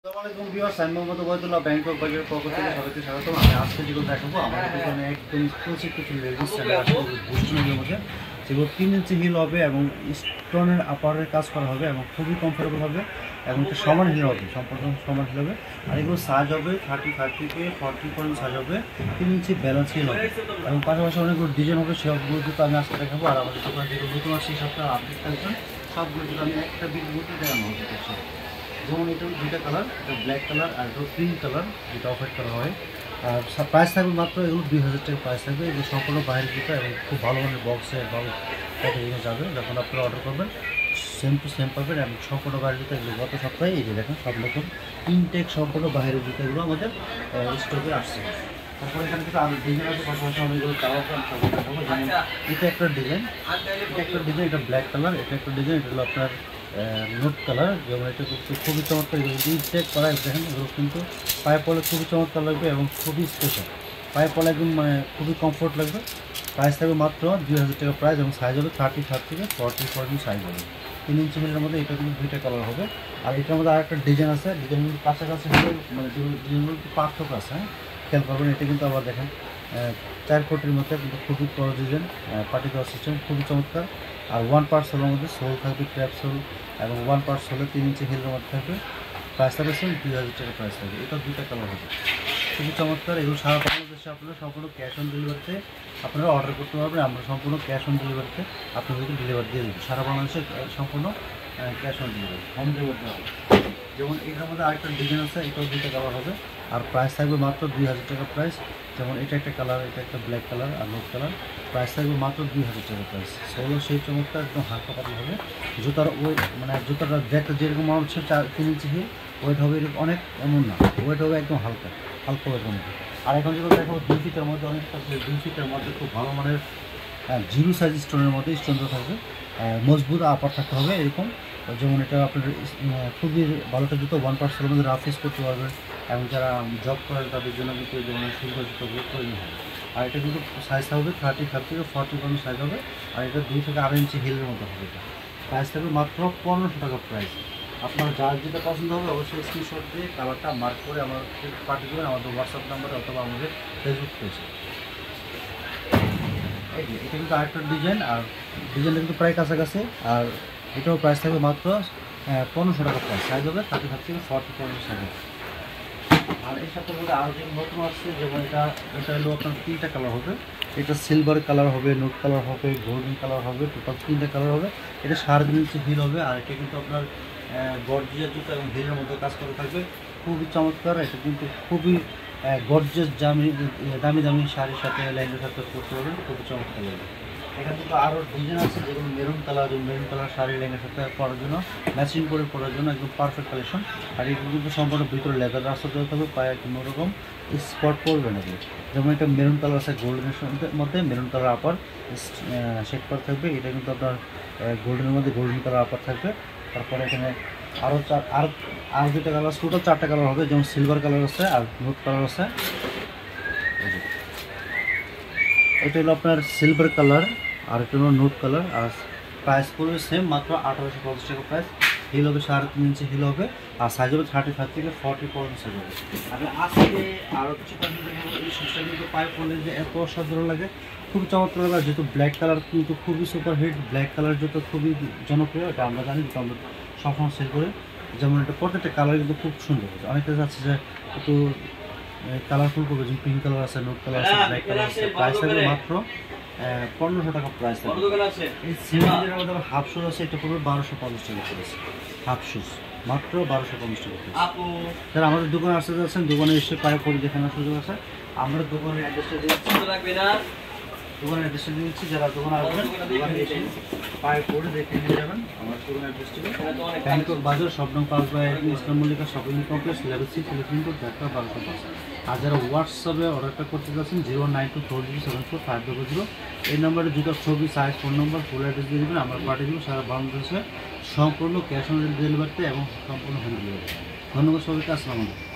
আসসালামু আলাইকুম ভিউয়ার্স, আমি মোহাম্মদ ওবায়দুল্লাহ ব্যাংকক বাজারের পক্ষ থেকে সবাইকে স্বাগতম। আমি আজকে যেগুলো দেখাবো আমাদের দোকানে একদম এক্সক্লুসিভ কিছু লেডিস স্যান্ডেল আসবে বুস্টনের মধ্যে, যেগুলো 3 ইঞ্চি হিল হবে এবং স্টোনের আপারের কাজ করা হবে এবং খুবই কমফোর্টেবল হবে এবং একটা সমান হিল হবে, সম্পূর্ণ সমান হিল হবে। আর এগুলো সাইজ হবে 35 থেকে 40 পর্যন্ত সাইজ হবে, 3 ইঞ্চি ব্যালেন্স হিল হবে এবং পাশাপাশি অনেকগুলো ডিজাইন হবে। সবগুলো জুতো আমি আজকে দেখাবো। আর আমাদের দোকানে যেগুলো নতুন আসছে সপ্তাহে আপডেট থাকবেন, সবগুলো জুতো আমি একটা ভিডিওতে দেখানো হবে। যেমন এটা দুইটা কালার, এটা ব্ল্যাক কালার আর এটা পিঙ্ক কালার, যেটা অফার করা হয়। আর প্রাইস থাকবে মাত্র এগুলো 2000 টাকা প্রাইস থাকবে। এগুলো সম্পূর্ণ বাইরের জুতো এবং খুব ভালো মানের বক্সে ভালো প্যাকেজিংয়ে যাবে। যখন আপনারা অর্ডার করবেন সেম টু সেম পাবেন এবং সম্পূর্ণ বাইরের জুতো। এগুলো গত সপ্তাহে এই যে দেখেন সব রকম ইনটেক সম্পূর্ণ বাইরের জুতো এগুলো আমাদের স্টকে আসছে। তারপরে এখানে কিন্তু আরও ডিজাইন আছে, পাশাপাশি অনেকগুলো কালার যেমন এটা একটা ডিজাইন, এটা ব্ল্যাক কালার, এটা একটা ডিজাইন, এটা হলো আপনার নোট কালার। যেমন এটা কিন্তু খুবই চমৎকার, এগুলো ইনটেক করা দেখেন। এগুলো কিন্তু পায়ে পলে খুবই চমৎকার লাগবে এবং খুবই স্পেশাল। পায়ে পলে একদম মানে খুবই কমফোর্ট লাগবে। প্রাইস থাকবে মাত্র 2000 টাকা প্রাইস এবং সাইজ হবে 35 থেকে 40 সাইজ হবে। 3 ইঞ্চি হিলের মধ্যে এটা কিন্তু দুইটা কালার হবে। আর এটার মধ্যে আরেকটা ডিজাইন আছে, ডিজাইনগুলো কাছাকাছি হলে মানে ডিজাইনগুলো একটু পার্থক্য আছে, হ্যাঁ খেয়াল করবেন। এটা কিন্তু আবার দেখেন 4 ফুটের মধ্যে কিন্তু খুবই বড় ডিজাইন, পার্টি করার সিস্টেম খুবই চমৎকার। আর 1 পার্ট সোলের মধ্যে সোল থাকবে, ট্র্যাপ সোল এবং 1 পার্ট সোলে 3 ইঞ্চি হিলের মধ্যে থাকবে। প্রাইস থাকবে 2000 টাকা প্রাইস থাকবে। এটা দুইটা কালার হবে, খুবই চমৎকার। এগুলো সারা বাংলাদেশে আপনারা সম্পূর্ণ ক্যাশ অন ডেলিভারিতে আপনারা অর্ডার করতে পারবেন। আমরা সম্পূর্ণ ক্যাশ অন ডেলিভারিতে আপনাদেরকে ডেলিভারি দিয়ে দেবো। সারা বাংলাদেশে সম্পূর্ণ cash on delivery, home delivery দেওয়া হবে। যেমন এটার মধ্যে আরেকটা ডিজাইন আছে, এটাও দুইটা কালার হবে আর প্রাইস থাকবে মাত্র 2000 টাকা প্রাইস। যেমন এটা একটা কালার, এটা একটা ব্ল্যাক কালার আর নোট কালার। প্রাইস থাকবে মাত্র 2000 টাকা প্রাইস। সেগুলো সেই চমৎকার একদম হালকা পাতলা হবে। জুতার ওয়েট মানে জুতাটা দেখতে যেরকম হচ্ছে 3 ইঞ্চি হিল, ওয়েট হবে এরকম অনেক এমন না, ওয়েট হবে একদম হালকা ওয়েটের মধ্যে। আর এখন যেগুলো দেখো 2 ফিটের মধ্যে, অনেকটা 2 ফিটের মধ্যে খুব ভালো মানের জিরো সাইজ স্টোনের মধ্যে স্টোনটা থাকবে, মজবুত আপার থাকতে হবে এরকম। যেমন এটা আপনার খুবই ভালোটা জুতো, 1 পার্ট সোলের মধ্যে রাফ ইউজ করতে পারবেন এবং যারা জব করেন তাদের জন্য কিন্তু এই ধরনের সুন্দর জুতোগুলো প্রয়োজন হয়। আর এটা কিন্তু সাইজ হবে 35 থেকে 40 পর্যন্ত সাইজ হবে। আর এটা 2 থেকে 2.5 ইঞ্চি হিলের মতো হবে। এটা প্রাইস থাকবে মাত্র 1500 টাকা প্রাইস। আপনার যার যেটা পছন্দ হবে অবশ্যই স্ক্রিনশট দিয়ে কালারটা মার্ক করে আমার পাঠিয়ে দেবেন আমাদের হোয়াটসঅ্যাপ নাম্বারে অথবা আমাদের ফেসবুক পেজে। এটা কিন্তু আরেকটা ডিজাইন, আর ডিজাইনটা কিন্তু প্রায় কাছাকাছি। আর এটাও প্রাইস থাকবে মাত্র 1500 টাকা প্রাইস। সাইজ হবে 35 থেকে 40 পর্যন্ত সাইজ হবে। আর এর সাথে বলে আরও যে নতুন আসছে, যেমন এটা হলো আপনার 3টা কালার হবে। এটা সিলভার কালার হবে, নোট কালার হবে, গোল্ডেন কালার হবে, টোটাল 3টা কালার হবে। এটা 3.5 ইঞ্চি হিল হবে। আর এটা কিন্তু আপনার গর্জিয়াস জুতো এবং হিলের মধ্যে কাজ করে থাকবে, খুবই চমৎকার। এটা কিন্তু খুবই গর্জিয়াস দামি দামি শাড়ির সাথে লেহেঙ্গার সাথে পরতে পারবেন, খুবই চমৎকার লাগবে। এখানে কিন্তু আরও ডিজাইন আছে, যেগুলো মেরুন কালার শাড়ি লেহেঙ্গার সাথে পরার জন্য, ম্যাচিং করে পরার জন্য একদম পারফেক্ট কালেকশন। আর এগুলো কিন্তু সম্পূর্ণ ভিতরে লেদার রাস্তা দেওয়া থাকবে, পায়ে কোনো রকম স্পট পড়বে না। যেমন এটা মেরুন কালার আছে, গোল্ডেনের মধ্যে মেরুন কালার আপার শেড করা থাকবে। এটা কিন্তু আপনার গোল্ডেনের মধ্যে গোল্ডেন কালার আপার থাকবে। তারপরে এখানে আরও দুটো কালার, টোটাল 4টা কালার হবে। যেমন সিলভার কালার আছে আর নোট কালার আছে। এটা হলো আপনার সিলভার কালার আর এটা হলো নোট কালার। আর প্রাইস পড়বে সেম, মাত্র 1850 টাকা প্রাইস। হিল হবে 3.5 ইঞ্চি হিল হবে আর সাইজ হবে 35 থেকে 40 পর্যন্ত সাইজ হবে। আমি আজকে আরও কিছু এই সুসটা কিন্তু পায়ে পড়লে যে এত অসাধারণ লাগে, খুবই চমৎকার লাগে। যেহেতু ব্ল্যাক কালার কিন্তু খুবই সুপারহিট, ব্ল্যাক কালার যেহেতু খুবই জনপ্রিয়, এটা আমরা জানি, যেটা আমরা সবসময় সেল করি। যেমন এটা প্রত্যেকটা কালার কিন্তু খুব সুন্দর। অনেকে যাচ্ছে যে একটু কালারফুল করবে, যেমন পিঙ্ক কালার আছে, নোট কালার আছে, ব্ল্যাক কালার আছে। প্রাইস থাকবে মাত্র 1500 টাকা প্রাইস থাকবে। এই সিমেন্টের মধ্যে আবার হাফ শুজ আছে, এটা পড়বে 1250 টাকা প্রাইস। হাফ শুজ মাত্র 1250 টাকা প্রাইস। যারা আমাদের দোকানে আসতে যাচ্ছেন, দোকানে এসে পায়ে পরে দেখানোর সুযোগ আছে। আমরা দোকানের অ্যাড্রেসটা দিচ্ছি, যারা দোকানে আসবেন দোকানে এসে পায়ে পরে দেখে নিয়ে যাবেন। আমার দোকানের অ্যাড্রেসটি Bangkok Bazar, shop no 5/1 Islam Mallika shopping complex, level 6, Lakshmipur, Dhaka 1205। আর যারা হোয়াটসঅ্যাপে অর্ডারটা করতে যাচ্ছেন 092407450, এই নম্বরে জুতার ছবি, সাইজ, ফোন নম্বর, ফুল অ্যাড্রেস দিয়ে দেবেন। আমরা পাঠিয়ে দেবো সারা বাংলাদেশে সম্পূর্ণ ক্যাশ অন ডেলিভারিতে এবং সম্পূর্ণ হোম ডেলিভারি। ধন্যবাদ সবাইকে, আসসালামু আলাইকুম।